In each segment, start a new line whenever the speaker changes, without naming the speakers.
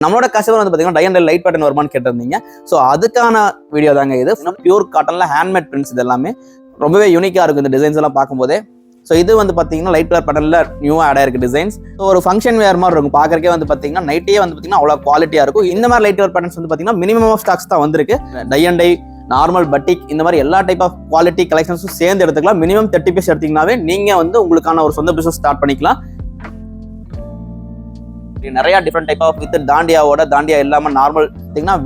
நம்மளோட கஸ்டமர் வந்து பார்த்தீங்கன்னா tie and tie light pattern வருமானு கேட்டிருந்தீங்க. ஸோ அதுக்கான வீடியோ தாங்க இது. பியூர் காட்டன்ல ஹேண்ட்மேட் பிரிண்ட்ஸ் இது எல்லாமே ரொம்பவே யூனிக்காக இருக்கும் இந்த டிசைன்ஸ் எல்லாம் பார்க்கும்போதே. ஸோ இது வந்து பார்த்தீங்கன்னா லைட் கலர் பேட்டர்ல நியூவாக ஆட் ஆயிருக்கு டிசைன்ஸ். ஸோ ஒரு ஃபங்க்ஷன் வேர் மாதிரி இருக்கும் பார்க்கறக்கே வந்து பார்த்தீங்கன்னா நைட்டே வந்து பார்த்தீங்கன்னா அவ்வளோ குவாலிட்டியாக இருக்கும். இந்த மாதிரி லைட் கலர் பேட்டர்ன்ஸ் வந்து பார்த்தீங்கன்னா மினிமம் ஆஃப் ஸ்டாக்ஸ் தான் வந்திருக்கு. Tie and dye normal batik இந்த மாதிரி எல்லா டைப் ஆஃப் குவாலிட்டி கலெக்ஷன்ஸும் சேர்ந்து எடுத்துக்கலாம். மினிமம் 30 பீஸ் எடுத்தீங்கன்னாவே நீங்கள் வந்து உங்களுக்கான ஒரு சொந்த பிசினஸ் ஸ்டார்ட் பண்ணிக்கலாம். நிறைய டிஃப்ரெண்ட் டைப் ஆஃப் வித் தாண்டியா இல்லாம நார்மல்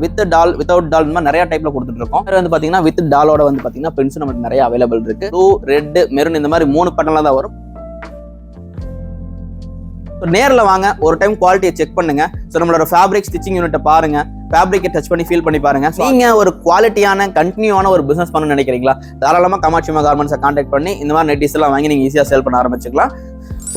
வித் டால் வித்வுட் டால் இந்த மாதிரி நிறைய டைப்ல கொடுத்துட்டு இருக்கோம். வந்து பாத்தீங்கன்னா வித் டாலோட வந்து பாத்தீங்கன்னா பிரிண்ட்ஸ் நமக்கு நிறைய அவைலபிள் இருக்கு. ப்ளூ, ரெட், மெரூன் இந்த மாதிரி 3 பேட்டர்ன்ல தான் வரும். நேர்ல வாங்க, ஒரு டைம் குவாலிட்டியை செக் பண்ணுங்க. ஸோ நம்மளோட ஃபேப்ரிக் ஸ்டிச்சிங் யூனிட்டை பாருங்க, ஃபேப்ரிக்கை டச் பண்ணி ஃபீல் பண்ணி பாருங்க. நீங்க ஒரு குவாலிட்டியான கண்டினியூவான ஒரு பிசினஸ் பண்ணணும்னு நினைக்கிறீங்களா? தாராளமா காமாட்சி கார்மெண்ட்ஸை கான்டாக்ட் பண்ணி இந்த மாதிரி நைட்டிஸ் எல்லாம் வாங்கி நீங்க ஈஸியா சேல் பண்ண ஆரம்பிச்சுக்கலாம்.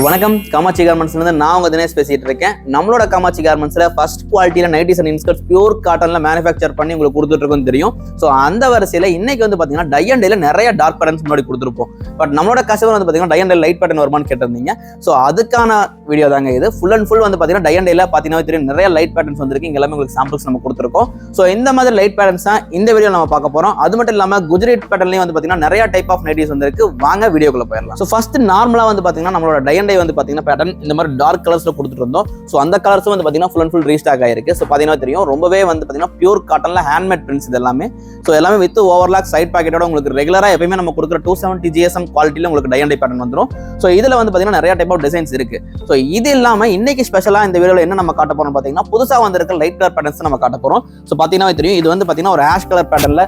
வணக்கம், காமாட்சி கார்மெண்ட்ஸ்ல இருந்து நான் உங்க தினேஷ் பேசிட்டு இருக்கேன். நம்மளோட காமாட்சி கார்மெண்ட்ஸ்ல ஃபர்ஸ்ட் குவாலிட்டியில நைட்டிஸ் அண்ட் இன்ஸ்கர்ட்ஸ் பியூர் காட்டன்ல மேனுஃபேக்சர் பண்ணி உங்களுக்கு கொடுத்துட்டு இருக்கோம் தெரியும். ஸோ அந்த வரிசையில இன்னைக்கு வந்து பாத்தீங்கன்னா டை அண்ட் டைல நிறைய டார்க் பேட்டர்ன்ஸ் முன்னாடி கொடுத்துருப்போம். பட் நம்மளோட கஸ்டமர் வந்து பாத்தீங்கன்னா tie and tie light pattern வருமானு கேட்டிருந்தீங்க. ஸோ அதுக்கான வீடியோ தாங்க இது. ஃபுல் அண்ட் ஃபுல் வந்து பாத்தீங்கன்னா டை அண்ட் டைல பாத்தீங்கன்னா தெரியும் நிறைய லைட் பேட்டர்ன்ஸ் வந்திருக்கு. இங்க எல்லாமே உங்களுக்கு சாம்பிள்ஸ் நம்ம கொடுத்துருக்கோம். ஸோ இந்த மாதிரி லைட் பேட்டர்ன்ஸ் தான் இந்த வீடியோ நம்ம பார்க்க போறோம். அது மட்டும் இல்லாம குஜராத் பேட்டர்ன்லயும் வந்து பாத்தீங்கன்னா நிறைய டைப் ஆஃப் நைட்டிஸ் வந்திருக்கு. வாங்க வீடியோக்குள்ள போயிடலாம். ஸோ ஃபர்ஸ்ட் நார்மலா வந்து பாத்தீங்கன்னா நம்மளோட டை அண்ட் டை வந்து பாத்தீங்கன்னா பேட்டர்ன் இந்த மாதிரி டார்க் கலர்ஸ்ல கொடுத்துட்டு இருந்தோம். ஸோ அந்த கலர்ஸும் வந்து பாத்தீங்கன்னா ஃபுல் அண்ட் ஃபுல் ரீஸ்டாக் ஆயிருக்கு. ஸோ பாத்தீங்கன்னா தெரியும் ரொம்பவே வந்து பாத்தீங்கன்னா பியூர் காட்டன்ல ஹேண்ட்மேட் பிரிண்ட்ஸ் இது எல்லாமே. ஸோ எல்லாமே வித் ஓவர்லாக் சைட் பாக்கெட்டோட உங்களுக்கு ரெகுலரா எப்பயுமே நம்ம கொடுக்குற 270 GSM குவாலிட்டியில உங்களுக்கு டை அண்ட் டை பேட்டர்ன் வந்துடும். ஸோ இதுல வந்து பாத்தீங்கன்னா நிறைய டைப் ஆஃப் டிசைன்ஸ் இருக்கு. ஸோ இது இல்லாம இன்னைக்கு ஸ்பெஷலா இந்த வீடியோல என்ன நம்ம காட்ட போறோம் பாத்தீங்கன்னா புதுசா வந்திருக்க லைட் கலர் பேட்டர்ன்ஸ் நம்ம காட்ட போறோம். ஸோ பாத்தீங்கன்னா தெரியும் இது வந்து பாத்தீங்கன்னா ஒரு ஆஷ் கலர் பேட்டர்ன்ல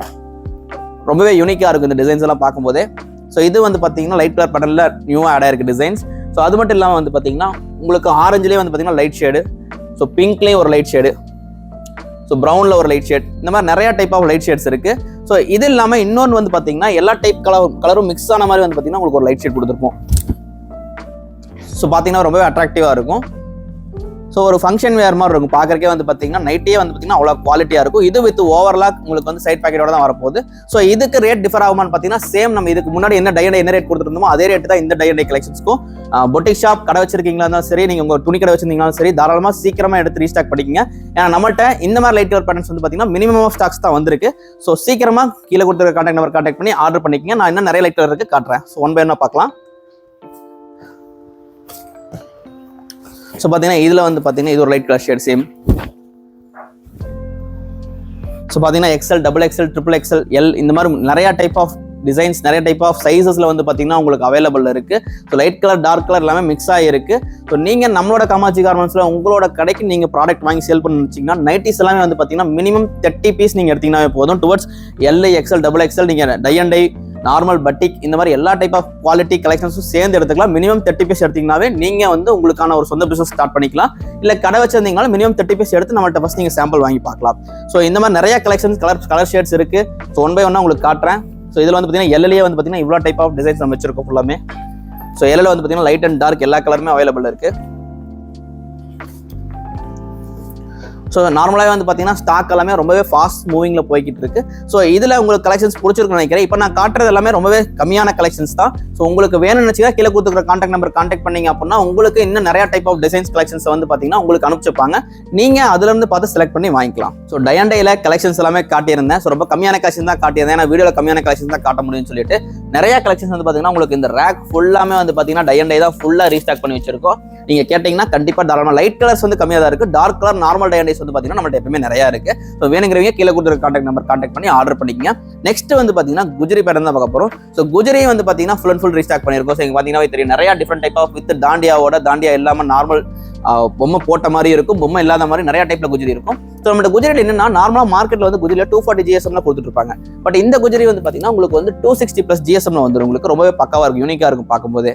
ரொம்பவே யூனிக்கா இருக்கும் இந்த டிசைன்ஸ் எல்லாம் பார்க்கும்போதே. ஸோ இது வந்து பாத்தீங்கன்னா லைட் கலர் பேட்டர்ன்ல நியூவா ஆட் ஆயிருக்கு டிசைன்ஸ். ஸோ அது மட்டும் இல்லாமல் வந்து பார்த்தீங்கன்னா உங்களுக்கு ஆரஞ்சுலேயே வந்து பார்த்தீங்கன்னா லைட் ஷேடு, ஸோ பிங்க்லேயும் ஒரு லைட் ஷேடு, ஸோ ப்ரௌனில் ஒரு லைட் ஷேட், இந்த மாதிரி நிறைய டைப் ஆஃப் லைட் ஷேட்ஸ் இருக்கு. ஸோ இது இல்லாமல் இன்னொன்று வந்து பார்த்தீங்கன்னா எல்லா டைப் கலரும் மிக்ஸ் ஆன மாதிரி வந்து பார்த்தீங்கன்னா உங்களுக்கு ஒரு லைட் ஷேட் கொடுத்துருப்போம். ஸோ பார்த்தீங்கன்னா ரொம்பவே அட்ராக்டிவாக இருக்கும். ஸோ ஒரு ஃபங்க்ஷன் வேர் மாதிரி இருக்கும் பார்க்கறக்கே வந்து பார்த்தீங்கன்னா நைட்டே வந்து பார்த்தீங்கன்னா அவ்வளோ குவாலிட்டியாக இருக்கும். இது வித் ஓவர்லாக் உங்களுக்கு வந்து சைட் பாக்கெட்டோட தான் வரப்போகுது. ஸோ இதுக்கு ரேட் டிஃபர் ஆகுமான்னு பார்த்தீங்கன்னா சேம் நம்ம இதுக்கு முன்னாடி என்ன டை அண்ட் டை என்ன ரேட் கொடுத்துருந்தோமோ அதே ரேட் தான் இந்த டை அண்ட் டை கலெக்ஷன்ஸ்க்கும். பொட்டிக் ஷாப் கடை வச்சிருக்கீங்களா இருந்தாலும் சரி, நீங்கள் உங்கள் துணி கடை வச்சிருந்தீங்களாலும் சரி, தாராளமாக சீக்கிரமாக எடுத்து ரீஸ்டாக் பண்ணிக்கங்க. ஏன்னா நம்மள்ட்ட இந்த மாதிரி லைட் கலர் பேட்டர்ன்ஸ் வந்து பார்த்தீங்கன்னா மினிமம் ஆஃப் ஸ்டாக்ஸ் தான் வந்திருக்கு. ஸோ சீக்கிரமாக கீழே கொடுத்துருக்க கான்டாக்ட் நம்பர் கான்டாக்ட் பண்ணி ஆர்டர் பண்ணிக்கங்க. நான் இன்னும் நிறைய லைட் கலர் இருக்கு காட்டுறேன். ஸோ ஒன் பை ஒன்னா பார்க்கலாம். ஸோ பார்த்தீங்கன்னா இதில் வந்து பார்த்தீங்கன்னா இது ஒரு light colour shade same. So பார்த்தீங்கன்னா XL, XXL, XXL, L இந்த மாதிரி நிறைய டைப் ஆஃப் டிசைன்ஸ் நிறைய டைப் ஆஃப் சைஸஸ்ல வந்து பார்த்தீங்கன்னா உங்களுக்கு அவைலபிள் இருக்கு. So light colour dark colour எல்லாமே மிக்ஸ் ஆகிருக்கு. ஸோ நீங்கள் நம்மளோட காமாட்சி கார்மெண்ட்ஸ்ல உங்களோட கடைக்கு நீங்கள் ப்ராடக்ட் வாங்கி சேல் பண்ணி வச்சிங்கன்னா நைட்டிஸ் எல்லாமே வந்து பார்த்தீங்கன்னா மினிமம் 30 பீஸ் நீங்கள் எடுத்தீங்கன்னாவே போதும். டுவர்ட்ஸ் L, XL, XXL நீங்கள் tie and dye normal batik இந்த மாதிரி எல்லா டைப் ஆஃப் குவாலிட்டி கலெக்ஷன்ஸும் சேர்ந்து எடுத்துக்கலாம். மினிமம் 30 பீஸ் எடுத்தீங்கன்னாவே நீங்க வந்து உங்களுக்கான ஒரு சொந்த பிசினஸ் ஸ்டார்ட் பண்ணிக்கலாம். இல்ல கடை வச்சிருந்தீங்கனாலும் மினிமம் 30 பீஸ் எடுத்து நம்மள்ட்ட ஃபர்ஸ்ட் நீங்க சாம்பிள் வாங்கி பார்க்கலாம். ஸோ இந்த மாதிரி நிறைய கலெக்ஷன்ஸ் கலர் ஷேட்ஸ் இருக்கு. ஸோ ஒன் பை ஒன்னா உங்களுக்கு காட்டுறேன். ஸோ இதில் வந்து பார்த்தீங்கன்னா எல்லையே வந்து பார்த்தீங்கன்னா இவ்வளோ டைப் ஆஃப் டிசைன்ஸ் நம்ம வச்சிருக்கோம் ஃபுல்லாமே. ஸோ எல்லில் வந்து பார்த்தீங்கன்னா லைட் அண்ட் டார்க் எல்லா கலருமே அவைலபிள் இருக்கு. ஸோ நார்மலாகவே வந்து பார்த்தீங்கன்னா ஸ்டாக் எல்லாமே ரொம்பவே ஃபாஸ்ட் மூவிங்கில் போய்கிட்டு இருக்கு. ஸோ இதில் உங்களுக்கு கலெக்ஷன்ஸ் பிடிச்சிருக்குன்னு நினைக்கிறேன். இப்போ நான் காட்டுறது எல்லாமே ரொம்பவே கம்மியான கலெக்ஷன்ஸ் தான். ஸோ உங்களுக்கு வேணும்னு நினச்சிங்கன்னா கீழே கொடுத்துருக்க கான்டாக்ட் நம்பர் கான்டாக்ட் பண்ணீங்க அப்படின்னா உங்களுக்கு இன்னும் நிறைய டைப் ஆஃப் டிசைன்ஸ் கலெக்ஷன்ஸ் வந்து பார்த்தீங்கன்னா உங்களுக்கு அனுப்பிச்சிருப்பாங்க. நீங்கள் அதுலேருந்து பார்த்து செலக்ட் பண்ணி வாங்கிக்கலாம். ஸோ டை அண்ட் டைல கலெக்ஷன்ஸ் எல்லாமே காட்டியிருந்தேன். ஸோ ரொம்ப கம்மியான கலெக்ஷன் தான் காட்டியிருந்தேன். ஏன்னா வீடியோவில் கம்மியான கலெக்ஷன் தான் காட்ட முடியும்னு சொல்லிட்டு நிறைய கலெக்ஷன்ஸ் வந்து பார்த்தீங்கன்னா உங்களுக்கு இந்த ரேக் ஃபுல்லாமே வந்து பார்த்தீங்கன்னா டை அண்ட் டை தான் ஃபுல்லாக ரீஸ்டாக் பண்ணி வச்சிருக்கோம். நீங்கள் கேட்டிங்கன்னா கண்டிப்பாக தாராளமாக லைட் கலர்ஸ் வந்து கம்மியாக தான் இருக்குது. Dark colour normal tie and dyes வந்து பார்த்தீங்கன்னா நம்மள்ட்ட எப்பவுமே நிறைய இருக்கு. ஸோ வேணுங்கிறவங்க கீழே கொடுத்துருக்க கான்டாக்ட் நம்பர் கான்டாக்ட் பண்ணி ஆர்டர் பண்ணிக்கங்க. நெக்ஸ்ட் வந்து பார்த்தீங்கன்னா குஜரி பேட்டர்ன் தான் பார்க்க போகிறோம். ஸோ குஜரி வந்து பார்த்தீங்கன்னா ஃபுல் அண்ட் ஃபுல் ரீஸ்டாக் பண்ணியிருக்கோம். ஸோ இங்கே பார்த்தீங்கன்னா தெரியும் நிறைய டிஃப்ரெண்ட் டைப் ஆஃப் வித் தாண்டியா இல்லாமல் நார்மல் பொம்மை போட்ட மாதிரி இருக்கும், பொம்மை இல்லாத மாதிரி நிறைய டைப்ல குஜரி இருக்கும். ஸோ நம்மளோட குஜரியில் என்னன்னா நார்மலா மார்க்கெட்ல வந்து குஜரியில் 240 GSM கொடுத்துட்டு இருப்பாங்க. பட் இந்த குஜரி வந்து பார்த்தீங்கன்னா உங்களுக்கு வந்து 260+ GSM வந்துடும். உங்களுக்கு ரொம்பவே பக்காவா இருக்கும், யூனிக்கா இருக்கும் பார்க்கும்போது.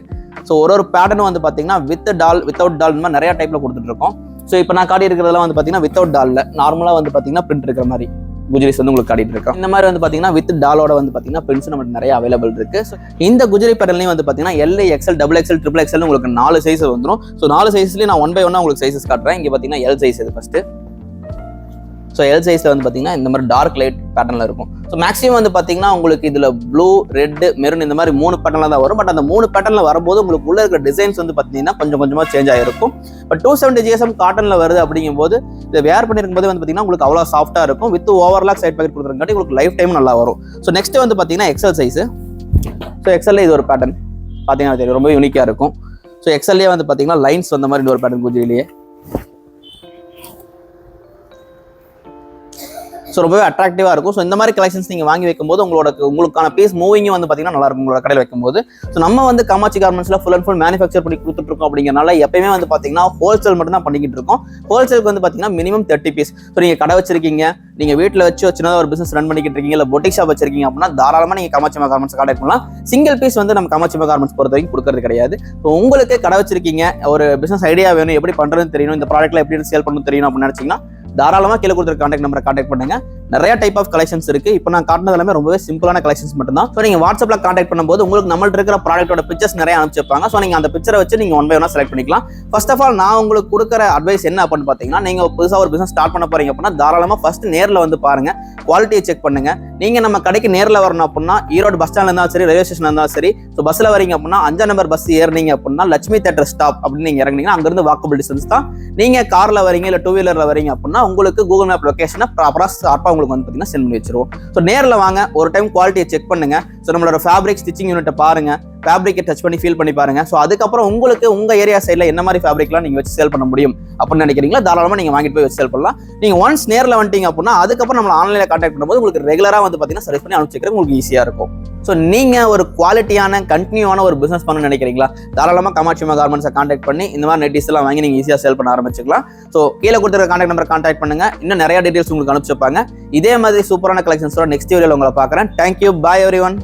ஸோ ஒரு பேட்டர்னும் வந்து பார்த்தீங்கன்னா வித் டால் வித்வுட் டால் மாதிரி நிறைய டைப்ல கொடுத்துட்டு இருக்கோம். ஸோ இப்போ நான் காட்டி இருக்கிறதெல்லாம் வந்து பார்த்தீங்கன்னா வித்வுட் டால்ல நார்மலா வந்து பார்த்தீங்கன்னா பிரிண்ட் இருக்கிற மாதிரி குஜரிஸ் வந்து உங்களுக்கு காட்டிட்டு இருக்கோம். இந்த மாதிரி வந்து பார்த்தீங்கன்னா வித் டாலோட வந்து பார்த்தீங்கன்னா பிரிண்ட்ஸ் நமக்கு நிறைய அவைலபிள் இருக்கு. இந்த குஜரி பேட்டர்ன்லையும் வந்து பார்த்தீங்கன்னா L, XL, XXL, XXL உங்களுக்கு 4 சைஸ் வந்துடும். ஸோ 4 சைஸ்லேயும் நான் ஒன் பை ஒன்னா உங்களுக்கு சைஸஸ் காட்டுறேன். இங்கே பார்த்தீங்கன்னா L சைஸ் இது ஃபர்ஸ்ட். ஸோ எல் சைஸில் வந்து பார்த்தீங்கன்னா இந்த மாதிரி டார்க் லைட் பேட்டர்னில் இருக்கும். ஸோ மேக்ஸிமம் வந்து பார்த்தீங்கன்னா உங்களுக்கு இதில் ப்ளூ, ரெட், மெரூன் இந்த மாதிரி 3 பேட்டர்னில் தான் வரும். பட் அந்த 3 பேட்டர்னில் வரும்போது உங்களுக்கு உள்ள இருக்கிற டிசைன்ஸ் வந்து பார்த்தீங்கன்னா கொஞ்சம் கொஞ்சமாக சேஞ்ச் ஆகிருக்கும். பட் 270 GSM காட்டனில் வருது அப்படிங்கும்போது இதை வேர் பண்ணிருக்கும் போது வந்து பார்த்தீங்கன்னா உங்களுக்கு அவ்வளோ சாஃப்ட்டாக இருக்கும். வித் ஓவர்லாக் சைட் பாக்கெட் கொடுக்குறதுக்காட்டி உங்களுக்கு லைஃப் டைம் நல்லா வரும். ஸோ நெக்ஸ்ட் வந்து பார்த்தீங்கன்னா எக்ஸல் சைஸு. ஸோ எக்ஸல்ல இது ஒரு பேட்டர்ன் பார்த்தீங்கன்னா தெரியும், ரொம்ப யூனிக்காக இருக்கும். ஸோ எக்ஸல்லே வந்து பார்த்தீங்கன்னா லைன்ஸ் வந்த மாதிரி ஒரு பேட்டர்ன் குஜிலேயே. ஸோ ரொம்பவே அட்ராக்டிவாக இருக்கும். ஸோ இந்த மாதிரி கலெக்ஷன்ஸ் நீங்கள் வாங்கி வைக்கும்போது உங்களுக்கான பீஸ் மூவிங்கும் வந்து பார்த்தீங்கன்னா நல்லா இருக்கும் உங்களோட கடையில் வைக்கும்போது. ஸோ நம்ம வந்து காமாட்சி கார்மெண்ட்ஸில் ஃபுல் அண்ட் ஃபுல் மேனுஃபேக்சர் பண்ணி கொடுத்துட்ருக்கோம் அப்படிங்கிறனால எப்பயுமே வந்து பார்த்தீங்கன்னா ஹோல்சேல் மட்டும் தான் பண்ணிக்கிட்டு இருக்கோம். ஹோல்சேலுக்கு வந்து பார்த்தீங்கன்னா மினிமம் 30 பீஸ். ஸோ நீங்கள் கடை வச்சிருக்கீங்க, நீங்கள் வீட்டில் வச்சு சின்னதாக ஒரு பிசினஸ் ரன் பண்ணிக்கிட்டு இருக்கீங்க, இல்லை பொட்டிக் ஷாப் வச்சிருக்கீங்க அப்படின்னா தாராளமாக நீங்கள் காமாட்சி கார்மெண்ட்ஸ் கான்டாக்ட் பண்ணலாம். சிங்கிள் பீஸ் வந்து நம்ம காமாட்சி கார்மெண்ட்ஸ் பொறுத்த வரைக்கும் கொடுக்கறது கிடையாது. ஸோ உங்களுக்கு கடை வச்சிருக்கீங்க, ஒரு பிசினஸ் ஐடியா வேணும், எப்படி பண்ணுறதுன்னு தெரியணும், இந்த ப்ராடக்ட்ல எப்படி சேல் பண்ணணும் தெரியணும் அப்படின்னு நினைச்சீங்கன்னா தாராளமாக கீழே கொடுத்துருக்க கான்டாக்ட் நம்பரை கான்டாக்ட் பண்ணுங்க. நிறைய டைப் ஆஃப் கலெக்ஷன்ஸ் இருக்கு. இப்போ நான் காட்டினது எல்லாமே ரொம்பவே சிம்பிளான கலெக்ஷன்ஸ் மட்டும் தான். ஸோ நீங்க வாட்ஸ்அப்ல கான்டாக்ட் பண்ணும்போது உங்களுக்கு நம்மள்ட்ட இருக்கிற ப்ராடக்ட்டோட பிக்சர்ஸ் நிறைய அனுப்பிச்சிருப்பாங்க. ஸோ நீங்க அந்த பிக்சரை வச்சு நீங்க ஒன் பை ஒன்னா செலக்ட் பண்ணிக்கலாம். ஃபர்ஸ்ட் ஆஃப் ஆல் நான் உங்களுக்கு கொடுக்குற அட்வைஸ் என்ன அப்படின்னு பார்த்தீங்கன்னா, நீங்க புதுசாக ஒரு பிசினஸ் ஸ்டார்ட் பண்ண போறீங்க அப்படின்னா தாராளமாக ஃபர்ஸ்ட் நேரில் வந்து பாருங்க, குவாலிட்டியை செக் பண்ணுங்க. நீங்க நம்ம கடைக்கு நேரில் வரணும் அப்படின்னா ஈரோடு பஸ் ஸ்டாண்ட்ல இருந்தாலும் சரி, ரயில்வே ஸ்டேஷன் இருந்தாலும் சரி, ஸோ பஸ்ல வரீங்க அப்படின்னா 5ஆம் நம்பர் பஸ் ஏறினீங்க அப்படின்னா லட்சுமி தேட்டர் ஸ்டாப் அப்படின்னு நீங்க இறங்குனீங்கன்னா அங்கிருந்து வாக்கபிள் டிஸ்டன்ஸ் தான். நீங்க கார்ல வரீங்க இல்லை 2 வீலர்ல வரீங்க அப்படின்னா உங்களுக்கு கூகுள் மேப் லொகேஷனை ப்ராப்பரா ஷார்ப்பா உங்களுக்கு வந்து பார்த்தீங்கன்னா சென்ட் பண்ணி வச்சிருவோம். ஸோ நேரில் வாங்க, ஒரு டைம் குவாலிட்டியை செக் பண்ணுங்க. ஸோ நம்மளோட ஃபேப்ரிக் ஸ்டிச்சிங் யூனிட்டை பாருங்க, ஃபேப்ரிக்கை டச் பண்ணி ஃபீல் பண்ணி பாருங்க. ஸோ அதுக்கப்புறம் உங்களுக்கு உங்க ஏரியா சைடில் என்ன மாதிரி ஃபேப்ரிக்லாம் நீங்க வச்சு சேல் பண்ண முடியும் அப்படின்னு நினைக்கிறீங்களா தாராளமாக நீங்க வாங்கிட்டு போய் வச்சு சேல் பண்ணலாம். நீங்க ஒன்ஸ் நேரில் வந்துட்டீங்க அப்படின்னா அதுக்கப்புறம் நம்ம ஆன்லைனில் கான்டாக்ட் பண்ணும்போது உங்களுக்கு ரெகுலராக வந்து பார்த்தீங்கன்னா சர்வீஸ் பண்ணி அனுப்பிச்சிக்கிறது உங்களுக்கு ஈஸியா இருக்கும். ஸோ நீங்க ஒரு குவாலிட்டியான கண்டினியூவான ஒரு பிசினஸ் பண்ண நினைக்கிறீங்களா தாராளமாக காமாட்சி கார்மெண்ட்ஸை கான்டாக்ட் பண்ணி இந்த மாதிரி நெட்டிஸ் எல்லாம் வாங்கி நீங்க ஈஸியாக சேல் பண்ண ஆரம்பிச்சுக்கலாம். ஸோ கீழே கொடுத்துருக்க கான்டாக்ட் நம்பர் கான்டாக்ட் பண்ணுங்க. இன்னும் நிறைய டீடைல்ஸ் உங்களுக்கு அனுப்பிச்சிருப்பாங்க. இதே மாதிரி சூப்பரான கலெக்ஷன்ஸோட நெக்ஸ்ட் வீடியோல உங்களை பார்க்குறேன். தேங்க்யூ, பாய் எவ்ரிவன்.